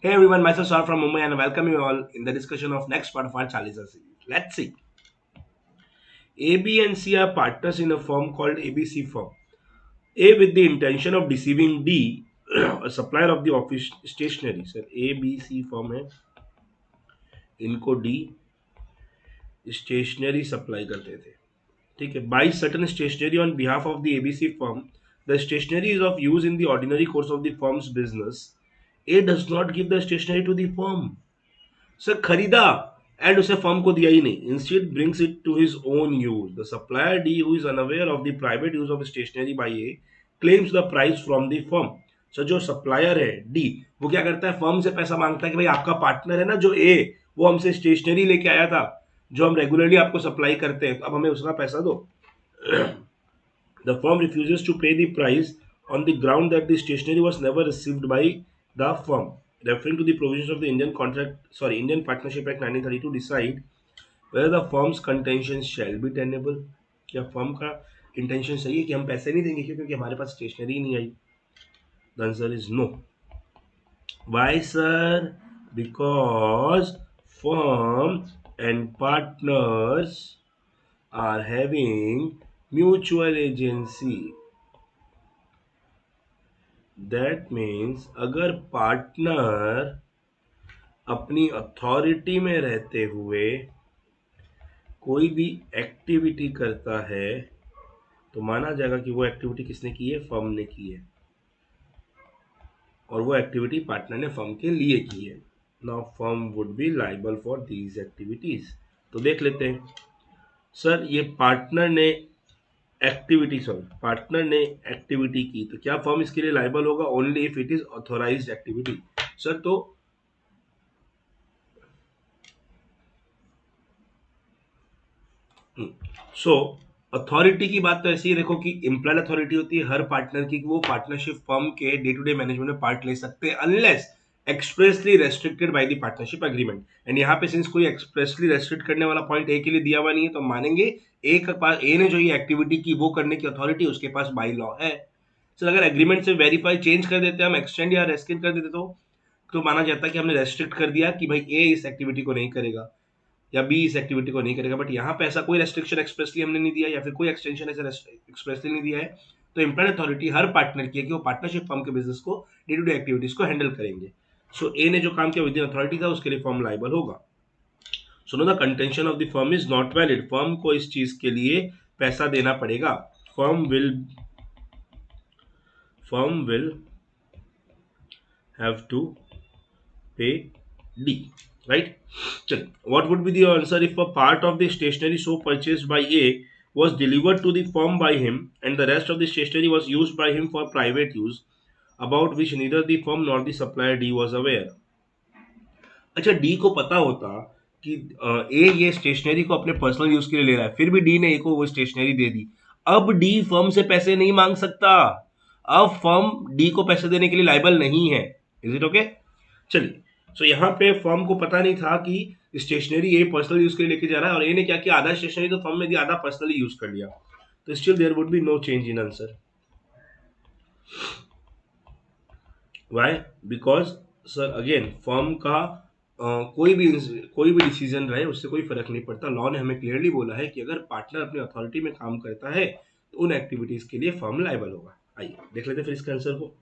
Hey everyone, myself Sar from Mumbai and I welcome you all in the discussion of next part of our Chalisa series. Let's see. A, B and C are partners in a firm called ABC firm. A with the intention of deceiving D, a supplier of the office stationery. Sir A, B, C firm है, इनको D stationery supply करते थे. ठीक है. Buy certain stationery on behalf of the ABC firm. The stationery is of use in the ordinary course of the firm's business. A does not give the stationery to the firm. Sir खरीदा and उसे firm को दिया ही नहीं. Instead brings it to his own use. The supplier D who is unaware of the private use of stationery by A claims the price from the firm. Sir जो supplier है D, वो क्या करता है, फर्म से पैसा मांगता है कि भाई आपका पार्टनर है ना जो ए, वो हमसे स्टेशनरी लेके आया था जो हम रेगुलरली आपको सप्लाई करते हैं, तो अब हमें उसका पैसा दो. The firm refuses to pay the price on the ground that the stationery was never received by the firm. Referring to the provisions of the Indian Partnership Act 1932, decide whether the firm's contention shall be tenable. क्या firm का intention सही है कि हम पैसे नहीं देंगे क्योंकि हमारे पास स्टेशनरी ही नहीं आई? The answer is no. Why, sir? Because firm and partners are having mutual agency. That means अगर पार्टनर अपनी अथॉरिटी में रहते हुए कोई भी एक्टिविटी करता है तो माना जाएगा कि वो एक्टिविटी किसने की है, फर्म ने की है, और वो एक्टिविटी पार्टनर ने फर्म के लिए की है. Now firm would be liable for these activities. तो देख लेते हैं. सर ये पार्टनर ने एक्टिविटी की, तो क्या फर्म इसके लिए लाइबल होगा? Only if it is authorised activity. Sir तो सो अथॉरिटी की बात तो ऐसी ही देखो कि इम्प्लॉयड अथॉरिटी होती है हर पार्टनर की कि वो पार्टनरशिप फर्म के डे टू डे मैनेजमेंट में पार्ट ले सकते हैं unless expressly restricted by the partnership agreement. And यहाँ पे सिंस कोई एक्सप्रेसली रेस्ट्रिक्ट करने वाला पॉइंट ए के लिए दिया हुआ नहीं है तो मानेंगे ए के पास, ए ने जो ये एक्टिविटी की वो करने की अथॉरिटी उसके पास बाई लॉ है. सर अगर एग्रीमेंट से वेरीफाई चेंज कर देते हैं, हम एक्सटेंड या रेस्किन कर देते तो माना जाता है कि हमने रेस्ट्रिक्ट कर दिया कि भाई ए इस एक्टिविटी को नहीं करेगा या बी इस एक्टिविटी को नहीं करेगा. बट यहाँ पे ऐसा कोई रेस्ट्रिक्शन एक्सप्रेसली हमने नहीं दिया या फिर कोई एक्सटेंशन ऐसा एक्सप्रेसली नहीं दिया है. तो इम्प्लॉयड अथॉरिटी हर पार्टनर की है कि वो पार्टनरशिप फर्म के बिजनेस को डे टू डे एक्टिविटीज को हैंडल करेंगे. सो ए ने जो काम किया विद इन अथॉरिटी था उसके लिए फर्म लाइबल होगा. So know the contention of the firm is not valid. Firm को इस चीज के लिए पैसा देना पड़ेगा. फर्म विल हैव टू पे D. Right? चलिए, what would be the answer if a part of the stationery so purchased by A was delivered to the firm by him and the rest of the stationery was used by him for private use about which neither the firm nor the supplier D was aware. अच्छा, D को पता होता कि ए ये stationery को अपने personal use के लिए ले रहा है, फिर भी डी ने ए को वो स्टेशनरी दे दी. अब डी फर्म से पैसे नहीं मांग सकता. अब फर्म डी को पैसे देने के लिए लाइबल नहीं है. Is it okay? चलिए, सो यहाँ पे फर्म को पता नहीं था कि स्टेशनरी ए पर्सनल यूज के लिए लेके जा रहा है और ए ने क्या किया, आधा स्टेशनरी तो फर्म में दिया, आधा पर्सनली यूज कर लिया. तो still there would be no change in answer. Why? Because sir again firm का कोई भी डिसीजन रहे उससे कोई फर्क नहीं पड़ता. लॉ ने हमें क्लियरली बोला है कि अगर पार्टनर अपनी अथॉरिटी में काम करता है तो उन एक्टिविटीज के लिए फर्म लाइबल होगा. आइए देख लेते हैं फिर इसका आंसर को.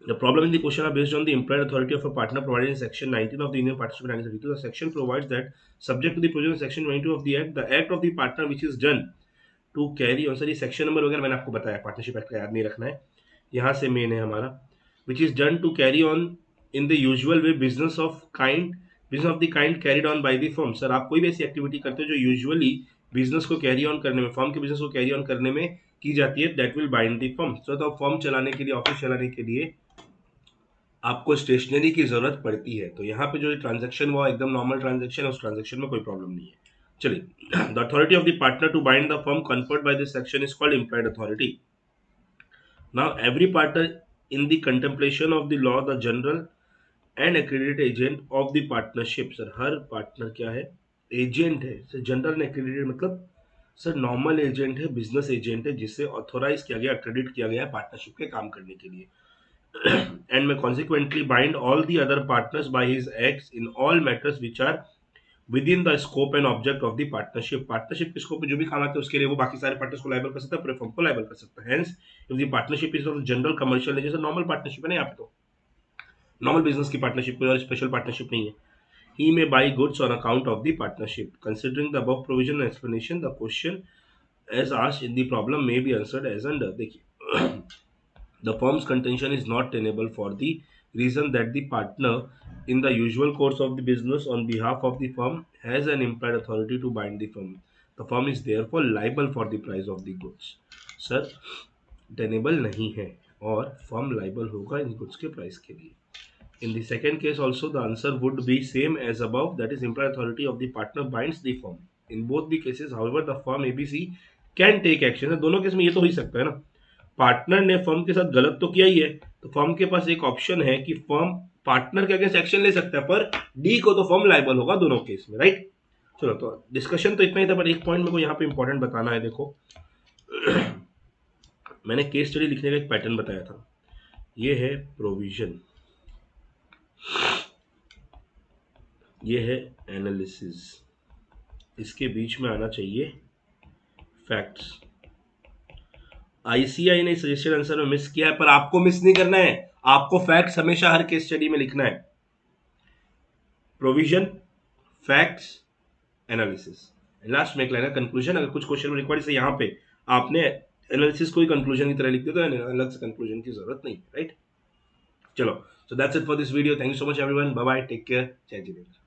The problem in the question are based on the implied authority of a partner provided in Section 19 of the Indian Partnership Act 1932. The section provides that, subject to the provision of Section 22 of the act of the partner which is done to carry on. Sir ये section number वगैरह मैंने आपको बताया, partnership act का याद नहीं रखना है. यहाँ से मेन है हमारा which is done to carry on in the usual way business of the kind carried on by the firm. Sir आप कोई भी ऐसी एक्टिविटी करते हो जो यूजुअली बिजनेस को कैरी ऑन करने में, फर्म के बिजनेस को कैरी ऑन करने में की जाती है, that will bind the firm. तो फर्म चलाने के लिए, ऑफिस चलाने के लिए आपको स्टेशनरी की जरूरत पड़ती है. तो यहाँ पे जो ट्रांजेक्शन हुआ एकदम नॉर्मल ट्रांजेक्शन है, उस ट्रांजेक्शन में कोई प्रॉब्लम नहीं है. चलिए, the authority of the partner to bind the firm conferred by this section is called employed authority. Now every partner in the contemplation of the law the general and accredited agent of the partnership. Sir हर partner क्या है, agent है. Sir general accredited मतलब sir normal agent है, business agent है जिसे authorise किया गया, क्रेडिट किया गया पार्टनरशिप के काम करने के लिए. and may consequently bind all the other partners by his acts in all matters which are within the scope and object of the partnership. Partnership के स्कोप में जो भी काम आते हैं उसके लिए वो बाकी सारे पार्टनर्स को लाइबल कर सकता है, पूरे फर्म को लाइबल कर सकता है. Hence, if the partnership is of general commercial, जैसे नॉर्मल पार्टनरशिप है ना, यहाँ पे तो नॉर्मल बिजनेस की पार्टनरशिप कोई और स्पेशल पार्टनरशिप नहीं है. He may buy goods on account of the partnership. Considering the above provision and explanation, the question as asked in the problem may be answered as under. देखिए, the firm's contention is not tenable for the reason that the partner in the usual course of the business on behalf of the firm has an implied authority to bind the firm. The firm is therefore liable for the price of the goods. Sir, tenable नहीं है और firm liable होगा इन goods के price के लिए. In the second case also the answer would be same as above, that is implied authority of the partner binds the firm. In both the cases however the firm ABC can take action. दोनों case में ये तो हो ही सकता है ना, partner ने firm के साथ गलत तो किया ही है, तो फर्म के पास एक ऑप्शन है कि फर्म पार्टनर के अगेंस्ट एक्शन ले सकता है, पर डी को तो फर्म लाइबल होगा दोनों केस में, राइट. चलो, तो डिस्कशन तो इतना ही था, पर एक पॉइंट मेरे को यहाँ पे इंपॉर्टेंट बताना है. देखो मैंने केस स्टडी लिखने का एक पैटर्न बताया था. ये है प्रोविजन, ये है एनालिसिस, इसके बीच में आना चाहिए फैक्ट्स. आईसीआई ने सजेस्टेड आंसर में मिस किया है, पर आपको मिस नहीं करना है, आपको फैक्ट्स हमेशा हर केस स्टडी में लिखना है. प्रोविजन, फैक्ट्स, एनालिसिस, लास्ट में एक लाइन कंक्लूजन. अगर कुछ क्वेश्चन रिक्वायर्ड से यहाँ पे आपने एनालिसिस को ही कंक्लूजन की तरह लिख दिया तो अलग से कंक्लूजन की जरूरत नहीं, राइट. चलो, so that's it for this video. Thank you so much everyone. Bye bye. Take care. जय जिनेंद्र.